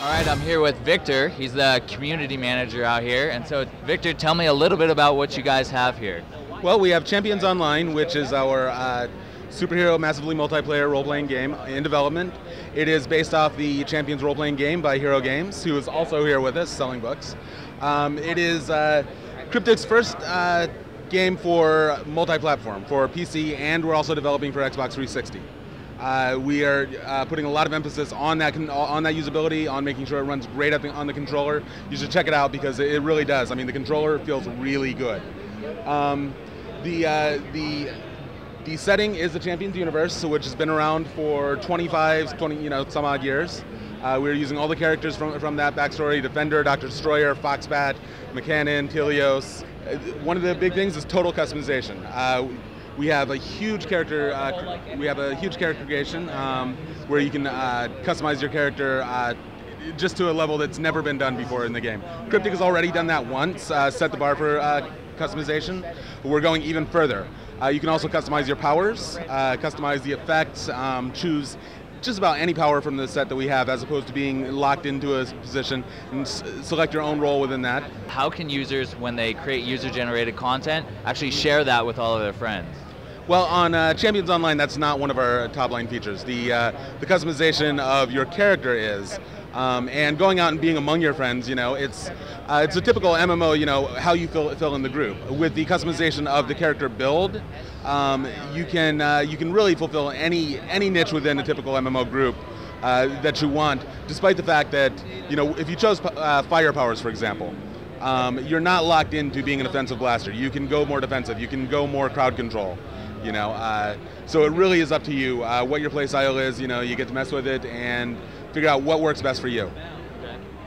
All right, I'm here with Victor. He's the community manager out here. And so, Victor, tell me a little bit about what you guys have here. Well, we have Champions Online, which is our superhero massively multiplayer role-playing game in development. It is based off the Champions role-playing game by Hero Games, who is also here with us selling books. It is Cryptics' first game for multi-platform, for PC, and we're also developing for Xbox 360. We are putting a lot of emphasis on that usability, on making sure it runs great on the controller. You should check it out because it really does. I mean, the controller feels really good. The setting is the Champions universe, which has been around for 20, some odd years. We're using all the characters from that backstory: Defender, Dr. Destroyer, Foxbat, McCannon, Telios. One of the big things is total customization. We have a huge character. Creation where you can customize your character just to a level that's never been done before in the game. Cryptic has already done that once, set the bar for customization, but we're going even further. You can also customize your powers, customize the effects, choose just about any power from the set that we have, as opposed to being locked into a position, and select your own role within that. How can users, when they create user-generated content, actually share that with all of their friends? Well, on Champions Online, that's not one of our top-line features. The customization of your character is. And going out and being among your friends, it's a typical MMO, how you fill in the group. With the customization of the character build, you can really fulfill any niche within a typical MMO group that you want, despite the fact that, if you chose fire powers, for example, you're not locked into being an offensive blaster. You can go more defensive, you can go more crowd control. So it really is up to you what your play style is. You get to mess with it and figure out what works best for you.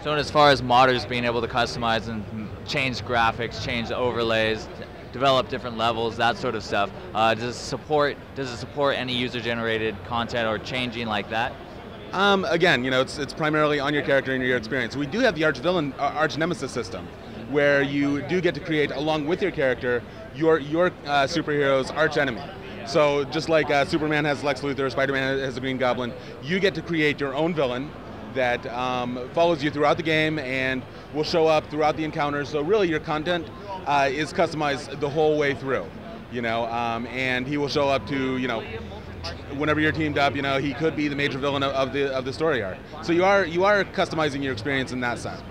So as far as modders being able to customize and change graphics, change overlays, develop different levels, that sort of stuff, does it support any user-generated content or changing like that? Again, it's primarily on your character and your experience. We do have the arch nemesis system, where you do get to create, along with your character, your superhero's arch enemy. So just like Superman has Lex Luthor, Spider-Man has the Green Goblin, you get to create your own villain that follows you throughout the game and will show up throughout the encounters. So really your content is customized the whole way through, and he will show up to, whenever you're teamed up, he could be the major villain of the story arc. So you are customizing your experience in that sense.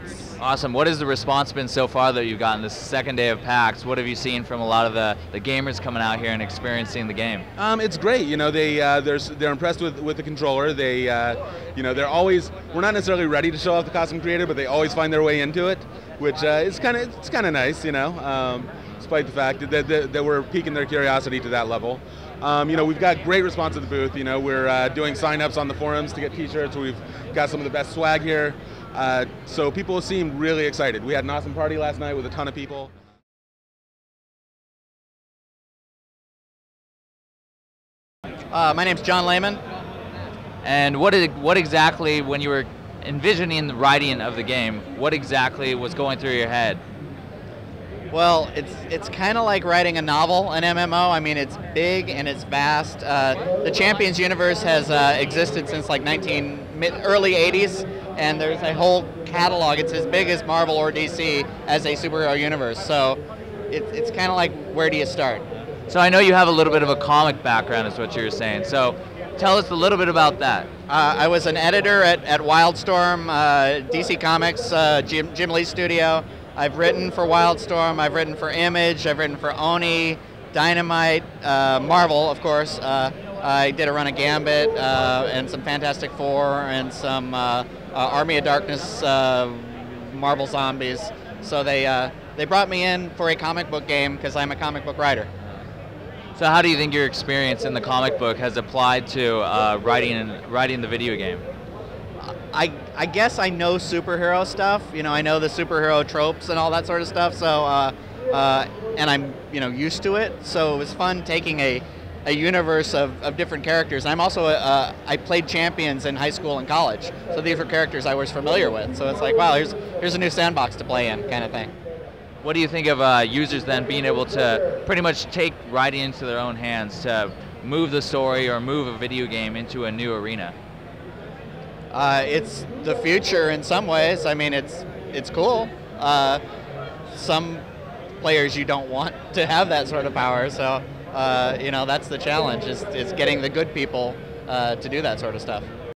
Awesome. What has the response been so far that you've gotten this second day of PAX? What have you seen from a lot of the gamers coming out here and experiencing the game? It's great. They're impressed with the controller. They're always, we're not necessarily ready to show off the costume creator, but they always find their way into it, which is kind of nice. Despite the fact that we're piquing their curiosity to that level. We've got great response at the booth. We're doing sign-ups on the forums to get T-shirts. We've got some of the best swag here. So people seem really excited. We had an awesome party last night with a ton of people. My name's John Layman. And what exactly, when you were envisioning the writing of the game, what exactly was going through your head? Well, it's kind of like writing a novel, an MMO. I mean, it's big and it's vast. The Champions universe has existed since like early 80s, and there's a whole catalog. It's as big as Marvel or DC as a superhero universe. So it's kind of like, where do you start? So I know you have a little bit of a comic background, is what you were saying. So tell us a little bit about that. I was an editor at Wildstorm, DC Comics, Jim Lee's studio. I've written for Wildstorm, I've written for Image, I've written for Oni, Dynamite, Marvel, of course. I did a run of Gambit and some Fantastic Four and some Army of Darkness Marvel Zombies. So they brought me in for a comic book game because I'm a comic book writer. So how do you think your experience in the comic book has applied to writing the video game? I guess I know superhero stuff. I know the superhero tropes and all that sort of stuff. So, and I'm used to it. So it was fun taking a universe of different characters. I'm also I played Champions in high school and college. So these were characters I was familiar with. So it's like, wow, here's a new sandbox to play in, kind of thing. What do you think of users then being able to pretty much take writing into their own hands to move the story or move a video game into a new arena? It's the future in some ways. I mean, it's cool. Some players you don't want to have that sort of power, so you know, that's the challenge, is getting the good people to do that sort of stuff.